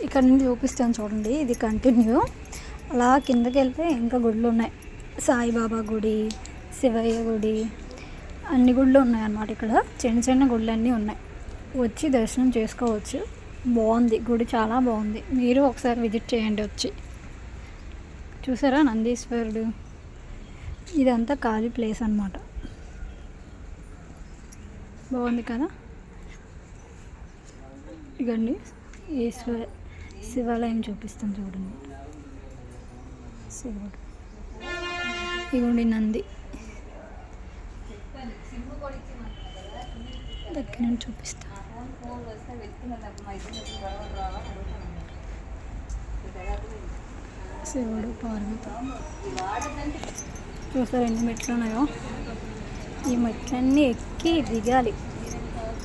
ఇక్కడ నుండి చూపిస్తాను చూడండి, ఇది కంటిన్యూ. అలా కిందకి వెళ్తే ఇంకా గుళ్ళు ఉన్నాయి. సాయిబాబా గుడి, శివయ్య గుడి, అన్ని గుళ్ళు ఉన్నాయి అన్నమాట. ఇక్కడ చిన్న చిన్న గుళ్ళు అన్నీ ఉన్నాయి. వచ్చి దర్శనం చేసుకోవచ్చు. బాగుంది గుడి, చాలా బాగుంది. మీరు ఒకసారి విజిట్ చేయండి వచ్చి. చూసారా నందీశ్వరుడు. ఇదంతా ఖాళీ ప్లేస్ అన్నమాట. బాగుంది కదా. ఇగండి శివాలయం చూపిస్తాను చూడండి. శివుడు. ఇగోండి నంది. దగ్గర నుంచి చూపిస్తా. శివుడు, పార్వతి. చూసారు ఎన్ని మెట్లు ఉన్నాయో. ఈ మెట్లన్నీ ఎక్కి దిగాలి.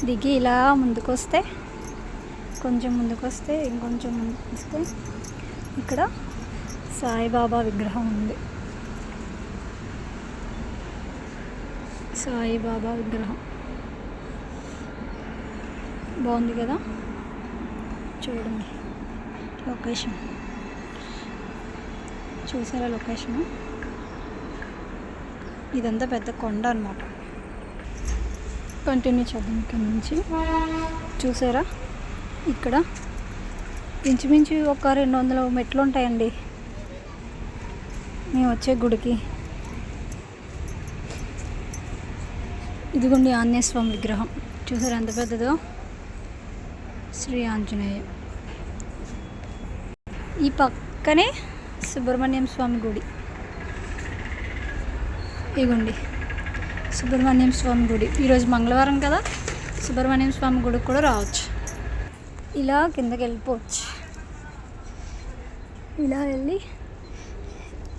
దిగి ఇలా ముందుకు వస్తే, కొంచెం ముందుకు వస్తే, ఇంకొంచెం ముందుకు వస్తే ఇక్కడ సాయిబాబా విగ్రహం ఉంది. సాయిబాబా విగ్రహం బాగుంది కదా. చూడండి లొకేషన్, చూసారా లొకేషన్. ఇదంతా పెద్ద కొండ అన్నమాట. కంటిన్యూ చేద్దాం ఇక్కడ నుంచి. చూసారా ఇక్కడ ఇంచుమించు ఒక 200 మెట్లు ఉంటాయండి మేము వచ్చే గుడికి. ఇదిగోండి ఆంజనేయ స్వామి విగ్రహం. చూసారా ఎంత పెద్దదో. శ్రీ ఆంజనేయ. ఈ పక్కనే సుబ్రహ్మణ్యం స్వామి గుడి. ఇదిగోండి సుబ్రహ్మణ్యం స్వామి గుడి. ఈరోజు మంగళవారం కదా, సుబ్రహ్మణ్యం స్వామి గుడికి కూడా రావచ్చు. ఇలా కిందకి వెళ్ళిపోవచ్చు. ఇలా వెళ్ళి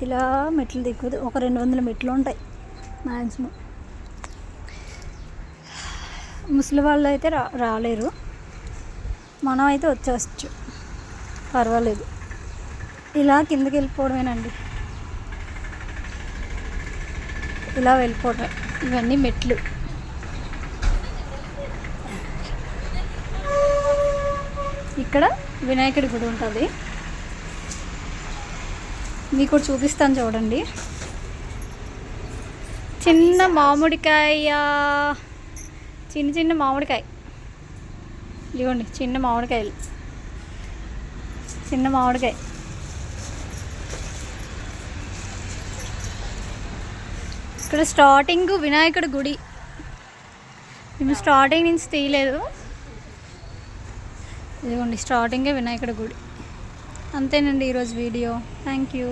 ఇలా మెట్లు దిక్కుదు. ఒక 200 మెట్లు ఉంటాయి మ్యాక్సిమం. ముసలి వాళ్ళు అయితే రాలేరు, మనం అయితే వచ్చేవచ్చు, పర్వాలేదు. ఇలా కిందకి వెళ్ళిపోవడమేనండి. ఇలా వెళ్ళిపోవడం. ఇవన్నీ మెట్లు. ఇక్కడ వినాయకుడి గుడి ఉంటుంది. మీకు కూడా చూపిస్తాను చూడండి. చిన్న మామిడికాయ, చిన్న మామిడికాయ. ఇదిగోండి చిన్న మామిడికాయలు, చిన్న మామిడికాయ. ఇక్కడ స్టార్టింగ్ వినాయకుడి గుడి. మేము స్టార్టింగ్ నుంచి తీయలేదు. ఇదిగోండి స్టార్టింగే వినాయకుడి గుడి. అంతేనండి ఈరోజు వీడియో. Thank you.